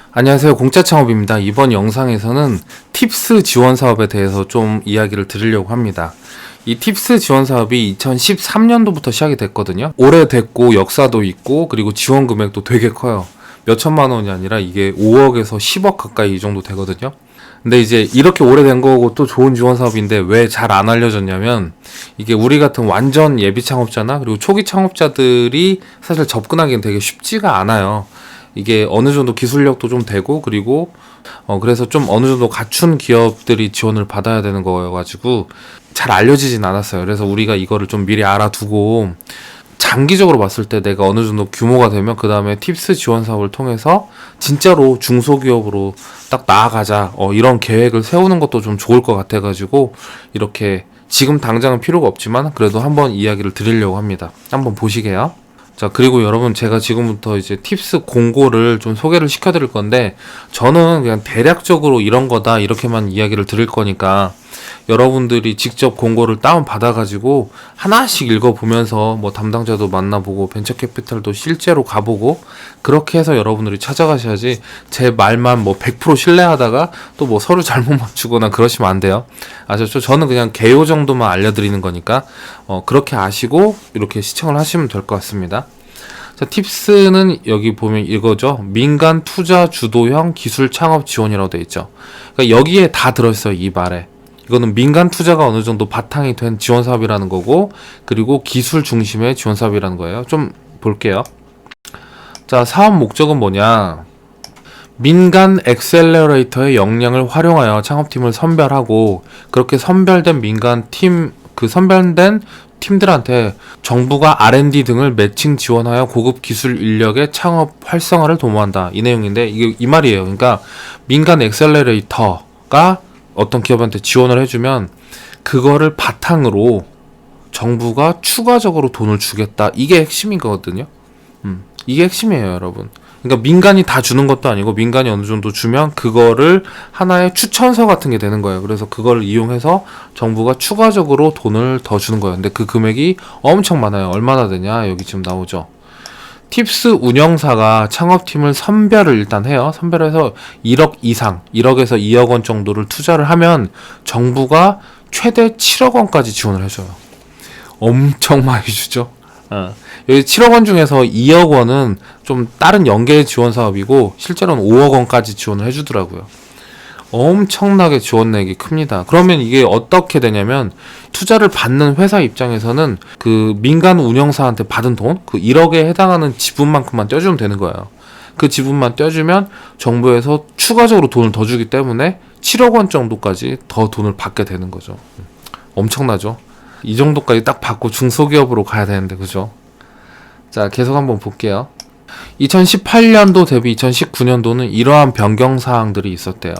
안녕하세요. 공짜 창업입니다. 이번 영상에서는 팁스 지원 사업에 대해서 좀 이야기를 드리려고 합니다. 이 팁스 지원 사업이 2013년도부터 시작이 됐거든요. 오래됐고 역사도 있고 그리고 지원 금액도 되게 커요. 몇 천만 원이 아니라 이게 5억에서 10억 가까이 이 정도 되거든요. 근데 이제 이렇게 오래된 거고 또 좋은 지원 사업인데 왜 잘 안 알려졌냐면, 이게 우리 같은 완전 예비 창업자나 그리고 초기 창업자들이 사실 접근하기는 되게 쉽지가 않아요. 이게 어느 정도 기술력도 좀 되고, 그리고 그래서 좀 어느 정도 갖춘 기업들이 지원을 받아야 되는 거여가지고 잘 알려지진 않았어요. 그래서 우리가 이거를 좀 미리 알아두고 장기적으로 봤을 때 내가 어느 정도 규모가 되면 그 다음에 팁스 지원 사업을 통해서 진짜로 중소기업으로 딱 나아가자, 이런 계획을 세우는 것도 좀 좋을 것 같아가지고 이렇게 지금 당장은 필요가 없지만 그래도 한번 이야기를 드리려고 합니다. 한번 보시게요. 자, 그리고 여러분, 제가 지금부터 이제 팁스 공고를 좀 소개를 시켜드릴 건데, 저는 그냥 대략적으로 이런 거다 이렇게만 이야기를 드릴 거니까 여러분들이 직접 공고를 다운 받아가지고 하나씩 읽어보면서 뭐 담당자도 만나보고 벤처캐피탈도 실제로 가보고 그렇게 해서 여러분들이 찾아가셔야지, 제 말만 뭐 100% 신뢰하다가 또 뭐 서류 잘못 맞추거나 그러시면 안 돼요. 아셨죠? 저는 그냥 개요 정도만 알려드리는 거니까 그렇게 아시고 이렇게 시청을 하시면 될 것 같습니다. 자, 팁스는 여기 보면 이거죠. 민간 투자 주도형 기술 창업 지원이라고 되어 있죠. 그러니까 여기에 다 들어있어요, 이 말에. 이거는 민간 투자가 어느 정도 바탕이 된 지원 사업이라는 거고, 그리고 기술 중심의 지원 사업이라는 거예요. 좀 볼게요. 자, 사업 목적은 뭐냐? 민간 엑셀러레이터의 역량을 활용하여 창업팀을 선별하고, 그렇게 선별된 민간 팀, 그 선별된 팀들한테 정부가 R&D 등을 매칭 지원하여 고급 기술 인력의 창업 활성화를 도모한다. 이 내용인데, 이게 이 말이에요. 그러니까 민간 엑셀러레이터가 어떤 기업한테 지원을 해주면 그거를 바탕으로 정부가 추가적으로 돈을 주겠다. 이게 핵심인 거거든요. 이게 핵심이에요, 여러분. 그러니까 민간이 다 주는 것도 아니고 민간이 어느 정도 주면 그거를 하나의 추천서 같은 게 되는 거예요. 그래서 그걸 이용해서 정부가 추가적으로 돈을 더 주는 거예요. 근데 그 금액이 엄청 많아요. 얼마나 되냐? 여기 지금 나오죠. 팁스 운영사가 창업팀을 선별을 일단 해요. 선별해서 1억 이상, 1억에서 2억 원 정도를 투자를 하면 정부가 최대 7억 원까지 지원을 해줘요. 엄청 많이 주죠. 여기 7억 원 중에서 2억 원은 좀 다른 연계 지원 사업이고, 실제로는 5억 원까지 지원을 해주더라고요. 엄청나게 지원액이 큽니다. 그러면 이게 어떻게 되냐면, 투자를 받는 회사 입장에서는 그 민간 운영사한테 받은 돈, 그 1억에 해당하는 지분만큼만 떼주면 되는 거예요. 그 지분만 떼주면 정부에서 추가적으로 돈을 더 주기 때문에 7억 원 정도까지 더 돈을 받게 되는 거죠. 엄청나죠? 이 정도까지 딱 받고 중소기업으로 가야 되는데, 그죠? 자, 계속 한번 볼게요. 2018년도 대비 2019년도는 이러한 변경사항들이 있었대요.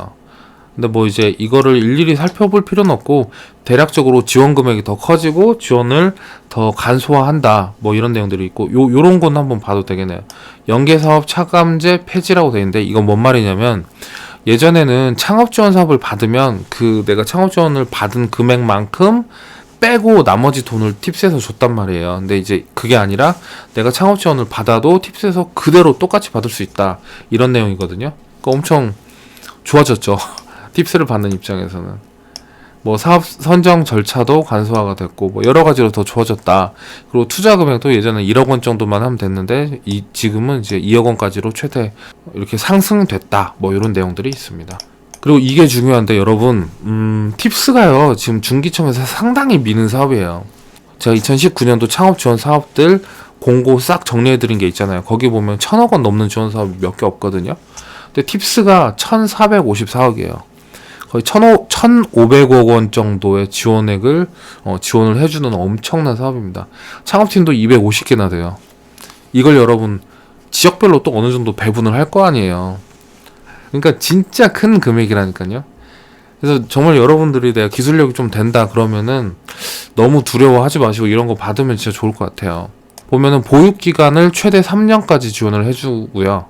근데 뭐 이제 이거를 일일이 살펴볼 필요는 없고, 대략적으로 지원 금액이 더 커지고 지원을 더 간소화한다, 뭐 이런 내용들이 있고, 요런 건 한번 봐도 되겠네요. 연계사업 차감제 폐지라고 되어 있는데, 이건 뭔 말이냐면, 예전에는 창업 지원 사업을 받으면 그 내가 창업 지원을 받은 금액만큼 빼고 나머지 돈을 팁스에서 줬단 말이에요. 근데 이제 그게 아니라 내가 창업 지원을 받아도 팁스에서 그대로 똑같이 받을 수 있다, 이런 내용이거든요. 그러니까 엄청 좋아졌죠. 팁스를 받는 입장에서는. 뭐 사업 선정 절차도 간소화가 됐고, 뭐 여러 가지로 더 좋아졌다. 그리고 투자 금액도 예전에 1억 원 정도만 하면 됐는데 지금은 이제 2억 원까지로 최대 이렇게 상승됐다. 뭐 이런 내용들이 있습니다. 그리고 이게 중요한데, 여러분, 팁스가요, 지금 중기청에서 상당히 미는 사업이에요. 제가 2019년도 창업 지원 사업들 공고 싹 정리해드린 게 있잖아요. 거기 보면 1,000억 원 넘는 지원 사업이 몇 개 없거든요. 근데 팁스가 1,454억이에요. 거의 1,500억 원 정도의 지원액을 지원을 해주는 엄청난 사업입니다. 창업팀도 250개나 돼요. 이걸 여러분 지역별로 또 어느 정도 배분을 할 거 아니에요. 그러니까 진짜 큰 금액이라니까요. 그래서 정말 여러분들이 내가 기술력이 좀 된다 그러면은 너무 두려워하지 마시고 이런 거 받으면 진짜 좋을 것 같아요. 보면은 보육기간을 최대 3년까지 지원을 해주고요.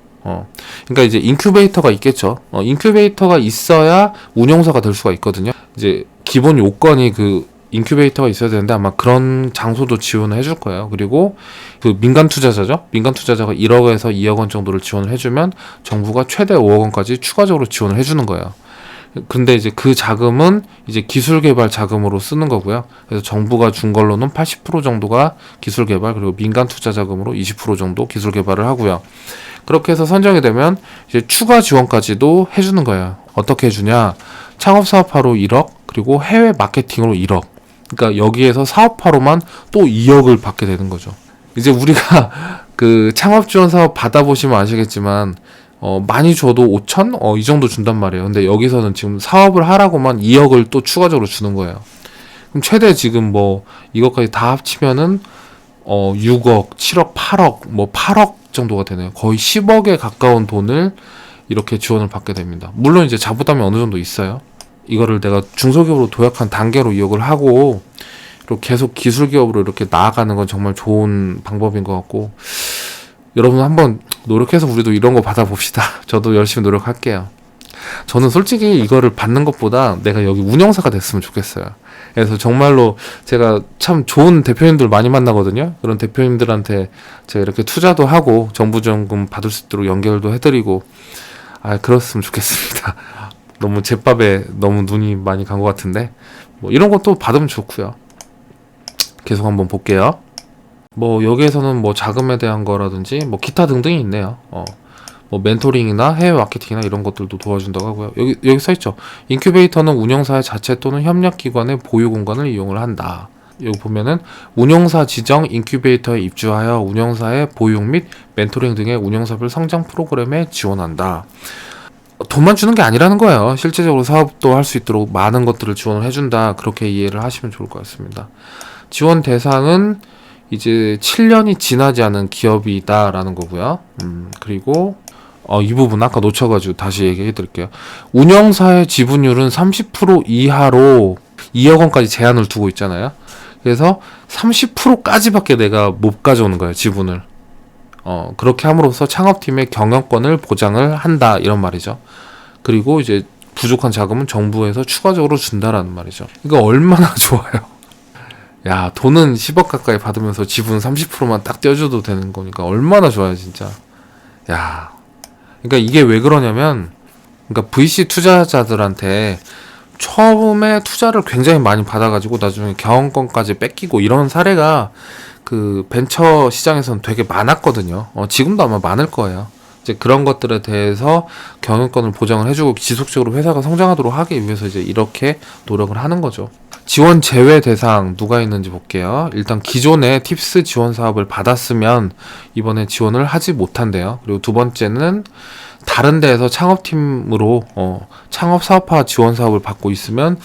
그러니까 이제 인큐베이터가 있겠죠. 인큐베이터가 있어야 운영사가 될 수가 있거든요. 이제 기본 요건이 그 인큐베이터가 있어야 되는데 아마 그런 장소도 지원을 해줄 거예요. 그리고 그 민간 투자자죠. 민간 투자자가 1억에서 2억 원 정도를 지원을 해주면 정부가 최대 5억 원까지 추가적으로 지원을 해주는 거예요. 근데 이제 그 자금은 이제 기술 개발 자금으로 쓰는 거고요. 그래서 정부가 준 걸로는 80% 정도가 기술 개발, 그리고 민간 투자 자금으로 20% 정도 기술 개발을 하고요. 그렇게 해서 선정이 되면 이제 추가 지원까지도 해주는 거예요. 어떻게 해주냐? 창업 사업화로 1억, 그리고 해외 마케팅으로 1억. 그러니까 여기에서 사업화로만 또 2억을 받게 되는 거죠. 이제 우리가 그 창업 지원 사업 받아보시면 아시겠지만 많이 줘도 5천? 이 정도 준단 말이에요. 근데 여기서는 지금 사업을 하라고만 2억을 또 추가적으로 주는 거예요. 그럼 최대 지금 뭐 이것까지 다 합치면은 6억, 7억, 8억, 뭐 8억 정도가 되네요. 거의 10억에 가까운 돈을 이렇게 지원을 받게 됩니다. 물론 이제 자부담이 어느 정도 있어요. 이거를 내가 중소기업으로 도약한 단계로 이역을 하고 그리고 계속 기술기업으로 이렇게 나아가는 건 정말 좋은 방법인 것 같고, 여러분 한번 노력해서 우리도 이런 거 받아봅시다. 저도 열심히 노력할게요. 저는 솔직히 이거를 받는 것보다 내가 여기 운영사가 됐으면 좋겠어요. 그래서 정말로 제가 참 좋은 대표님들 많이 만나거든요. 그런 대표님들한테 제가 이렇게 투자도 하고 정부 지원금 받을 수 있도록 연결도 해드리고, 그렇으면 좋겠습니다. 너무 제밥에 너무 눈이 많이 간 것 같은데, 뭐 이런 것도 받으면 좋고요. 계속 한번 볼게요. 뭐 여기에서는 뭐 자금에 대한 거라든지 뭐 기타 등등이 있네요. 뭐 멘토링이나 해외 마케팅이나 이런 것들도 도와준다고 하고요. 여기 써있죠. 인큐베이터는 운영사의 자체 또는 협력기관의 보유 공간을 이용을 한다. 여기 보면은 운영사 지정 인큐베이터에 입주하여 운영사의 보육 및 멘토링 등의 운영사별 성장 프로그램에 지원한다. 돈만 주는 게 아니라는 거예요. 실제적으로 사업도 할 수 있도록 많은 것들을 지원을 해준다. 그렇게 이해를 하시면 좋을 것 같습니다. 지원 대상은 이제 7년이 지나지 않은 기업이다라는 거고요. 그리고 이 부분 아까 놓쳐가지고 다시 얘기해 드릴게요. 운영사의 지분율은 30% 이하로 2억 원까지 제한을 두고 있잖아요. 그래서 30%까지밖에 내가 못 가져오는 거예요, 지분을. 그렇게 함으로써 창업팀의 경영권을 보장을 한다, 이런 말이죠. 그리고 이제 부족한 자금은 정부에서 추가적으로 준다라는 말이죠. 이거 얼마나 좋아요. 야, 돈은 10억 가까이 받으면서 지분 30%만 딱 떼어줘도 되는 거니까 얼마나 좋아요, 진짜. 야, 그러니까 이게 왜 그러냐면, 그러니까 VC 투자자들한테 처음에 투자를 굉장히 많이 받아가지고 나중에 경영권까지 뺏기고 이런 사례가 그 벤처 시장에서는 되게 많았거든요. 지금도 아마 많을 거예요. 이제 그런 것들에 대해서 경영권을 보장을 해주고 지속적으로 회사가 성장하도록 하기 위해서 이제 이렇게 노력을 하는 거죠. 지원 제외 대상 누가 있는지 볼게요. 일단 기존에 팁스 지원 사업을 받았으면 이번에 지원을 하지 못한대요. 그리고 두 번째는 다른 데에서 창업팀으로 창업 사업화 지원 사업을 받고 있으면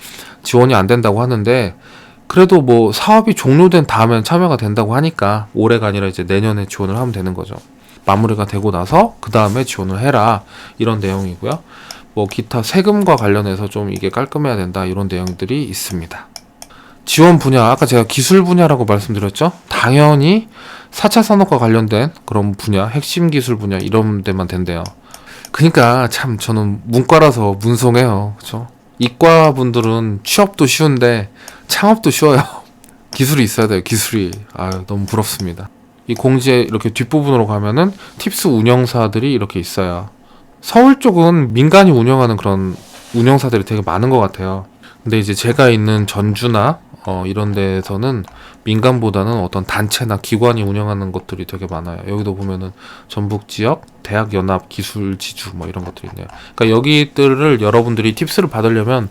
지원이 안 된다고 하는데, 그래도 뭐 사업이 종료된 다음엔 참여가 된다고 하니까 올해가 아니라 이제 내년에 지원을 하면 되는 거죠. 마무리가 되고 나서 그 다음에 지원을 해라, 이런 내용이고요. 뭐 기타 세금과 관련해서 좀 이게 깔끔해야 된다, 이런 내용들이 있습니다. 지원 분야, 아까 제가 기술 분야라고 말씀드렸죠. 당연히 4차 산업과 관련된 그런 분야, 핵심 기술 분야 이런 데만 된대요. 그러니까 참 저는 문과라서 문송해요. 그렇죠? 이과 분들은 취업도 쉬운데 창업도 쉬워요. 기술이 있어야 돼요, 기술이. 너무 부럽습니다. 이 공지에 이렇게 뒷부분으로 가면은 팁스 운영사들이 이렇게 있어요. 서울 쪽은 민간이 운영하는 그런 운영사들이 되게 많은 것 같아요. 근데 이제 제가 있는 전주나 이런 데에서는 민간보다는 어떤 단체나 기관이 운영하는 것들이 되게 많아요. 여기도 보면은 전북지역 대학연합기술지주 뭐 이런 것들이 있네요. 그러니까 여기들을 여러분들이 팁스를 받으려면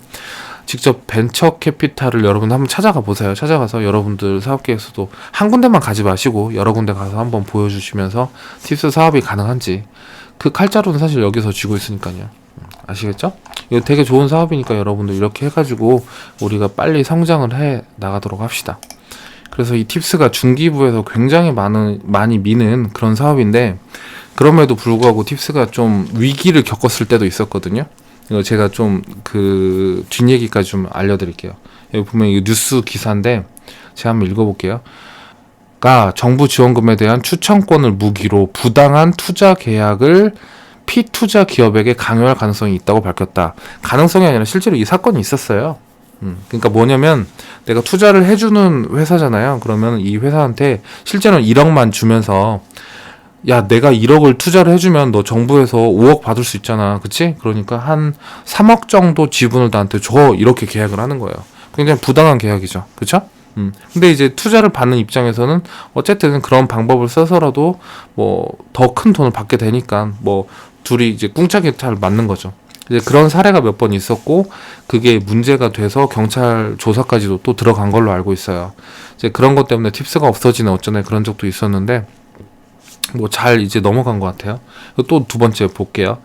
직접 벤처 캐피탈을 여러분 한번 찾아가 보세요. 찾아가서 여러분들 사업계에서도 한 군데만 가지 마시고 여러 군데 가서 한번 보여주시면서 팁스 사업이 가능한지, 그 칼자루는 사실 여기서 쥐고 있으니까요. 아시겠죠? 이거 되게 좋은 사업이니까 여러분들 이렇게 해가지고 우리가 빨리 성장을 해 나가도록 합시다. 그래서 이 팁스가 중기부에서 굉장히 많이 미는 그런 사업인데, 그럼에도 불구하고 팁스가 좀 위기를 겪었을 때도 있었거든요. 이거 제가 좀 그 뒷얘기까지 좀 알려드릴게요. 여기 보면 이거 뉴스 기사인데 제가 한번 읽어볼게요. 정부 지원금에 대한 추천권을 무기로 부당한 투자 계약을 피투자 기업에게 강요할 가능성이 있다고 밝혔다. 가능성이 아니라 실제로 이 사건이 있었어요. 그러니까 뭐냐면 내가 투자를 해주는 회사잖아요. 그러면 이 회사한테 실제로는 1억만 주면서 야, 내가 1억을 투자를 해주면 너 정부에서 5억 받을 수 있잖아. 그치? 그러니까 한 3억 정도 지분을 나한테 줘. 이렇게 계약을 하는 거예요. 굉장히 부당한 계약이죠. 그쵸? 근데 이제 투자를 받는 입장에서는 어쨌든 그런 방법을 써서라도 뭐 더 큰 돈을 받게 되니까 뭐 둘이 이제 꿍짝이 잘 맞는 거죠. 이제 그런 사례가 몇 번 있었고 그게 문제가 돼서 경찰 조사까지도 또 들어간 걸로 알고 있어요. 이제 그런 것 때문에 팁스가 없어지는 어쩌네 그런 적도 있었는데 뭐 잘 이제 넘어간 것 같아요. 또 두 번째 볼게요.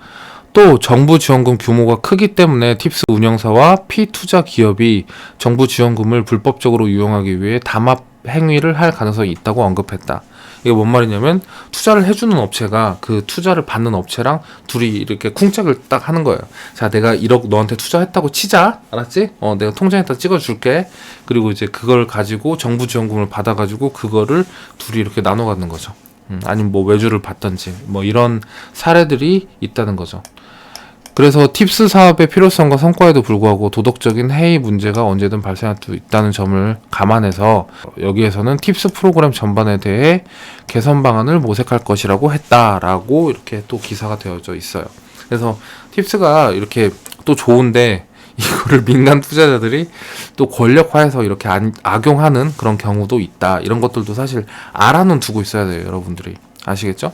또 정부 지원금 규모가 크기 때문에 팁스 운영사와 피투자 기업이 정부 지원금을 불법적으로 이용하기 위해 담합 행위를 할 가능성이 있다고 언급했다. 이게 뭔 말이냐면 투자를 해주는 업체가 그 투자를 받는 업체랑 둘이 이렇게 쿵짝을 딱 하는 거예요. 자, 내가 1억 너한테 투자했다고 치자. 알았지? 내가 통장에다 찍어줄게. 그리고 이제 그걸 가지고 정부 지원금을 받아가지고 그거를 둘이 이렇게 나눠 갖는 거죠. 아니면 뭐 외주를 받던지 뭐 이런 사례들이 있다는 거죠. 그래서 팁스 사업의 필요성과 성과에도 불구하고 도덕적인 해이 문제가 언제든 발생할 수 있다는 점을 감안해서 여기에서는 팁스 프로그램 전반에 대해 개선 방안을 모색할 것이라고 했다라고 이렇게 또 기사가 되어져 있어요. 그래서 팁스가 이렇게 또 좋은데 이거를 민간 투자자들이 또 권력화해서 이렇게 악용하는 그런 경우도 있다. 이런 것들도 사실 알아는 두고 있어야 돼요, 여러분들이. 아시겠죠?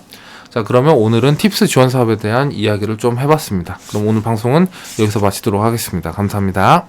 자, 그러면 오늘은 팁스 지원 사업에 대한 이야기를 좀 해봤습니다. 그럼 오늘 방송은 여기서 마치도록 하겠습니다. 감사합니다.